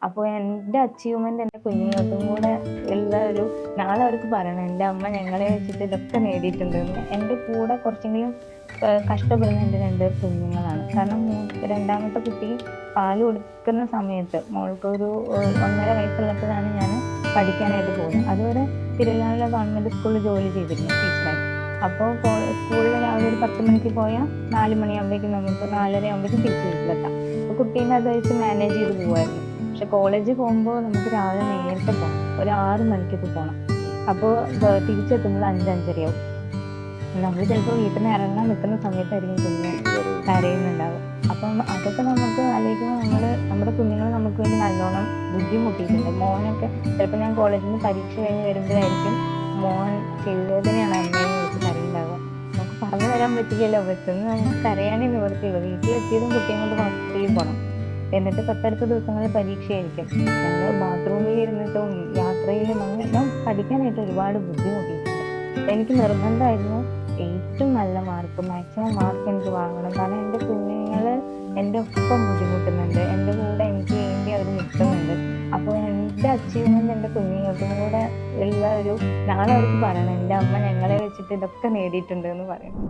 അപ്പോൾ എൻ്റെ അച്ചീവ്മെന്റ് എൻ്റെ കുഞ്ഞുങ്ങൾക്കും കൂടെ ഉള്ള ഒരു നാളെ അവർക്ക് പറയണം എൻ്റെ അമ്മ ഞങ്ങളെ വെച്ചിട്ട് ഇതൊക്കെ നേടിയിട്ടുണ്ടെന്ന്. എൻ്റെ കൂടെ കുറച്ചെങ്കിലും കഷ്ടപ്പെടുന്ന എൻ്റെ 2 കുഞ്ഞുങ്ങളാണ്. കാരണം രണ്ടാമത്തെ കുട്ടി പാല് കൊടുക്കുന്ന സമയത്ത് മോൾക്കൊരു 1.5 വയസ്സുള്ളപ്പോഴാണ് ഞാൻ പഠിക്കാനായിട്ട് പോകുന്നത്. അതുവരെ തിരുവല്ലായിലെ ഗവൺമെന്റ് സ്കൂളിൽ ജോലി ചെയ്തിരുന്നു ടീച്ചറായി. അപ്പോൾ സ്കൂളിൽ രാവിലെ ഒരു 10 മണിക്ക് പോയാൽ 4 മണിയാകുമ്പോഴേക്കും നമുക്ക് 4:30 ആകുമ്പോഴേക്കും തിരിച്ച് വീട്ടിലെത്താം. അപ്പോൾ കുട്ടീനെ അത് വെച്ച് മാനേജ് ചെയ്ത് പോകുമായിരുന്നു. പക്ഷെ കോളേജിൽ പോകുമ്പോൾ നമുക്ക് രാവിലെ നേരത്തെ പോകണം, ഒരു 6 മണിക്കൊക്കെ പോകണം. അപ്പോൾ തിരിച്ചെത്തുന്നത് 5-5:30 ആവും. നമ്മൾ ചിലപ്പോൾ വീട്ടിൽ നിന്ന് ഇറങ്ങാൻ നിൽക്കുന്ന സമയത്തായിരിക്കും കുഞ്ഞ് കരയുന്നുണ്ടാവും. അപ്പം അതൊക്കെ നമുക്ക് ആലോചിക്കുമ്പോൾ നമ്മുടെ കുഞ്ഞുങ്ങൾ നമുക്ക് വേണ്ടി നല്ലോണം ബുദ്ധിമുട്ടിയിട്ടുണ്ട്. മോനൊക്കെ ചിലപ്പോൾ ഞാൻ കോളേജിൽ നിന്ന് പരീക്ഷ കഴിഞ്ഞ് വരുമ്പോഴായിരിക്കും മോൻ ചെവിവേദനയാണ് അമ്മയെന്ന് വെച്ച് കരയുണ്ടാവുക. നമുക്ക് പറഞ്ഞു തരാൻ പറ്റില്ലല്ലോ, ബസ്സിന്ന് നമുക്ക് കരയാനേ നിവർത്തിയുള്ളൂ. വീട്ടിലെത്തിയതും കുട്ടിയും കൊണ്ട് ഹോസ്പിറ്റലിൽ പോകണം. എന്നിട്ട് തൊട്ടടുത്ത ദിവസങ്ങളിൽ പരീക്ഷയായിരിക്കും. ഞങ്ങൾ ബാത്റൂമിൽ ഇരുന്നിട്ടും യാത്രയിലും അങ്ങനെ പഠിക്കാനായിട്ട് ഒരുപാട് ബുദ്ധിമുട്ടിയിട്ടുണ്ട്. എനിക്ക് നിർബന്ധമായിരുന്നു ഏറ്റവും നല്ല മാർക്ക്, മാക്സിമം മാർക്ക് എനിക്ക് വാങ്ങണം. കാരണം എൻ്റെ കുഞ്ഞുങ്ങൾ എൻ്റെ ഒപ്പം ബുദ്ധിമുട്ടുന്നുണ്ട്, എൻ്റെ കൂടെ എനിക്ക് വേണ്ടി അവർ നിൽക്കുന്നുണ്ട്. അപ്പോൾ എൻ്റെ അച്ചീവ്മെന്റ് എൻ്റെ കുഞ്ഞുങ്ങൾക്കും കൂടെ ഉള്ള ഒരു നാളെ അവർക്ക് പറയണം എൻ്റെ അമ്മ ഞങ്ങളെ വെച്ചിട്ട് ഇതൊക്കെ നേടിയിട്ടുണ്ട് എന്ന് പറയണം.